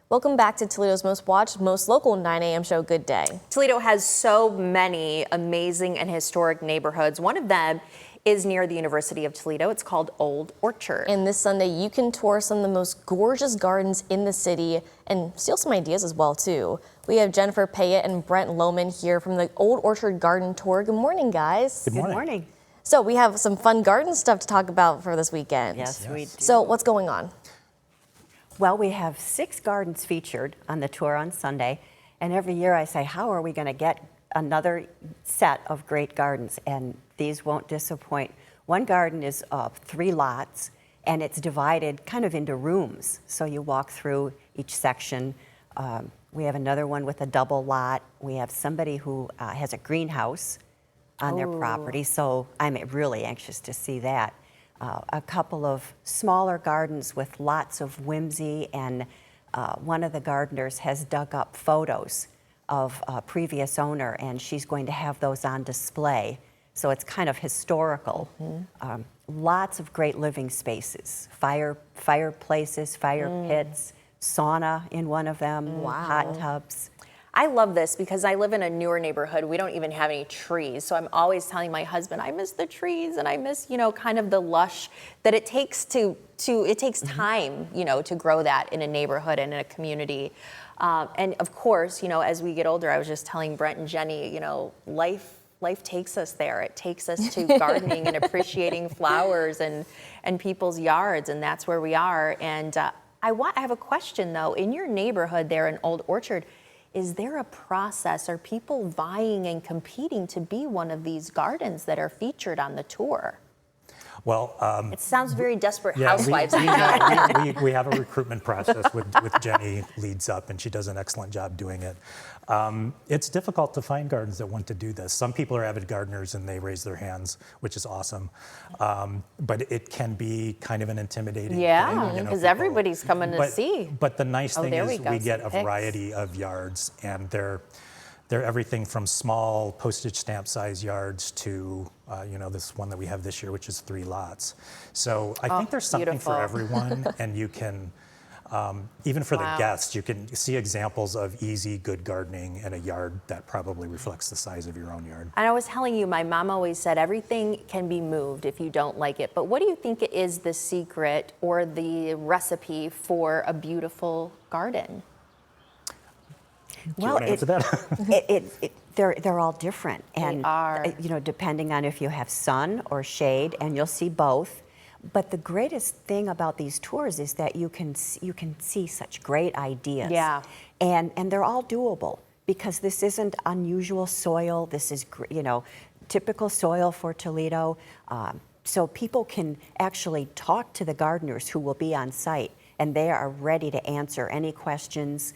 Welcome back to Toledo's most watched, most local 9 a.m. show, Good Day. Toledo has so many amazing and historic neighborhoods. One of them is near the University of Toledo. It's called Old Orchard. And this Sunday, you can tour some of the most gorgeous gardens in the city and steal some ideas as well, too. We have Jennifer Payette and Brent Lohman here from the Old Orchard Garden Tour. Good morning, guys. Good morning. Good morning. So we have some fun garden stuff to talk about for this weekend. Yes, we do. So what's going on? Well, we have 6 gardens featured on the tour on Sunday, and every year I say, how are we going to get another set of great gardens? And these won't disappoint. One garden is 3 lots, and it's divided kind of into rooms. So you walk through each section. We have another one with a double lot. We have somebody who has a greenhouse on their property, so I'm really anxious to see that. A couple of smaller gardens with lots of whimsy, and one of the gardeners has dug up photos of a previous owner, and she's going to have those on display. So it's kind of historical. Lots of great living spaces, fireplaces, fire pits, sauna in one of them, hot tubs. I love this because I live in a newer neighborhood. We don't even have any trees. So I'm always telling my husband, I miss the trees and I miss, kind of the lush that it takes it takes time, to grow that in a neighborhood and in a community. And of course, as we get older, I was just telling Brent and Jenny, life takes us there. It takes us to gardening and appreciating flowers and people's yards, and that's where we are. And I have a question though. In your neighborhood there in Old Orchard, is there a process? Are people vying and competing to be one of these gardens that are featured on the tour? Well, It sounds very Desperate yeah, Housewives. we have a recruitment process with Jenny leads up, and she does an excellent job doing it. It's difficult to find gardens that want to do this. Some people are avid gardeners and they raise their hands, which is awesome. But it can be kind of an intimidating thing. Because everybody's coming to see. But the nice thing is we get a Some variety of yards, and they're everything from small postage stamp size yards to, this one that we have this year, which is 3 lots. So I think there's something for everyone, and you can, even for the guests, you can see examples of easy, good gardening in a yard that probably reflects the size of your own yard. And I was telling you, my mom always said everything can be moved if you don't like it. But what do you think is the secret or the recipe for a beautiful garden? Well, that? they're all different, and They are. Depending on if you have sun or shade, and you'll see both. But the greatest thing about these tours is that you can see such great ideas. Yeah. And they're all doable because this isn't unusual soil. This is typical soil for Toledo. So people can actually talk to the gardeners who will be on site, and they are ready to answer any questions.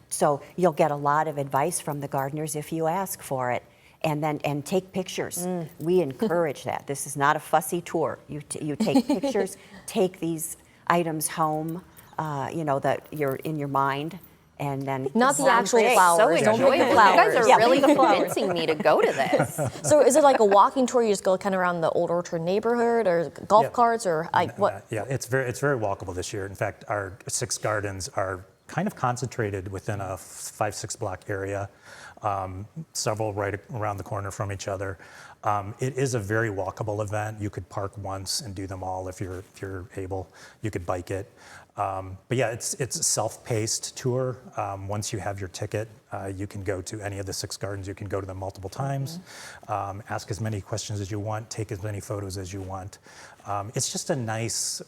So you'll get a lot of advice from the gardeners if you ask for it, and take pictures. We encourage that. This is not a fussy tour. You take pictures, take these items home, that you're in your mind, and then Not the actual flowers. So Don't enjoyable. pick the You flowers. guys are really convincing me to go to this. So is it like a walking tour? You just go kind of around the Old Orchard neighborhood, or golf carts, or like what? Yeah, it's very walkable this year. In fact, our 6 gardens are kind of concentrated within a 5-6 block area, several right around the corner from each other. It is a very walkable event. You could park once and do them all if you're able. You could bike it. But yeah, it's a self-paced tour. Once you have your ticket, you can go to any of the 6 gardens. You can go to them multiple times, ask as many questions as you want, take as many photos as you want. It's just a nice,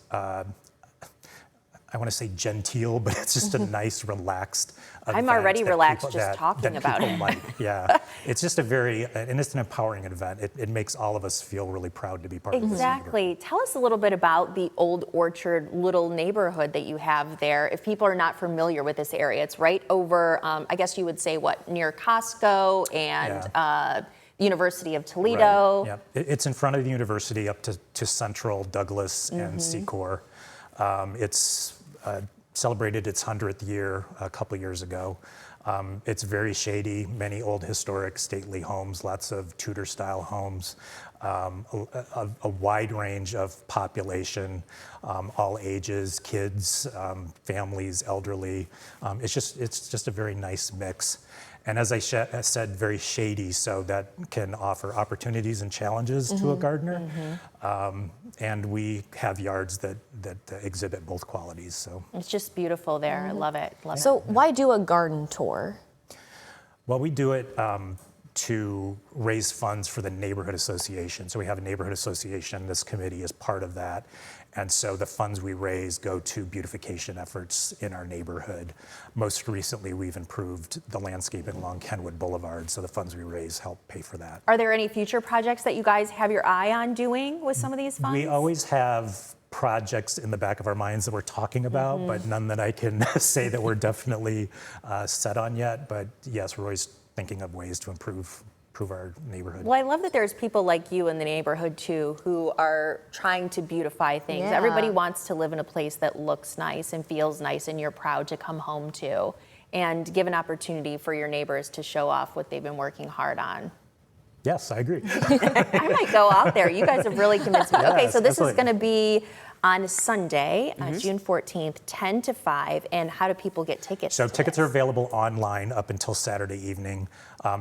I want to say genteel, but it's just a nice, relaxed event. I'm already relaxed just talking about it. Like. Yeah, it's just and it's an empowering event. It makes all of us feel really proud to be part of this. Exactly. Tell us a little bit about the Old Orchard little neighborhood that you have there. If people are not familiar with this area, it's right over, I guess you would say, near Costco and University of Toledo. Right. Yeah, it's in front of the university up to Central, Douglas, and Secor. It's celebrated its 100th year a couple years ago. It's very shady, many old historic stately homes, lots of Tudor style homes. a wide range of population, all ages, kids, families, elderly. It's just a very nice mix. And as I said, very shady, so that can offer opportunities and challenges to a gardener. And we have yards that exhibit both qualities. So It's just beautiful there. I love it. Love it. So why do a garden tour? well, we do it to raise funds for the neighborhood association. So we have a neighborhood association. This committee is part of that. And so the funds we raise go to beautification efforts in our neighborhood. Most recently, we've improved the landscape along Kenwood Boulevard. So the funds we raise help pay for that. Are there any future projects that you guys have your eye on doing with some of these funds? We always have projects in the back of our minds that we're talking about, but none that I can say that we're definitely set on yet. But yes, we're always thinking of ways to improve our neighborhood. Well, I love that there's people like you in the neighborhood too who are trying to beautify things. Yeah. Everybody wants to live in a place that looks nice and feels nice and you're proud to come home to, and give an opportunity for your neighbors to show off what they've been working hard on. Yes, I agree. I might go out there. You guys have really convinced me. Okay, Yes, so this is absolutely. going to be on Sunday, June 14th, 10 to 5. And how do people get tickets? So to tickets this? are available online up until Saturday evening.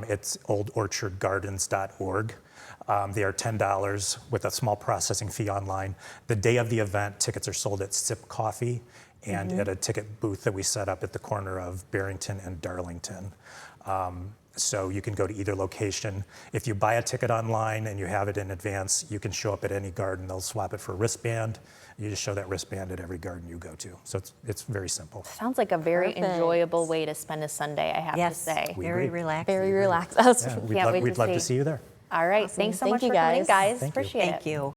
It's oldorchardgardens.org. They are $10 with a small processing fee online. The day of the event, tickets are sold at Sip Coffee and at a ticket booth that we set up at the corner of Barrington and Darlington. So you can go to either location. If you buy a ticket online and you have it in advance, you can show up at any garden. They'll swap it for a wristband. You just show that wristband at every garden you go to. So it's very simple. Sounds like a very Perfect. enjoyable way to spend a Sunday, I have to Yes, say. We very agree. relaxed. Very relaxed. Can't wait We'd to love to see. see you there. All right, thanks so Thank much you, for coming, guys. guys. Thank you. Appreciate it. Thank you.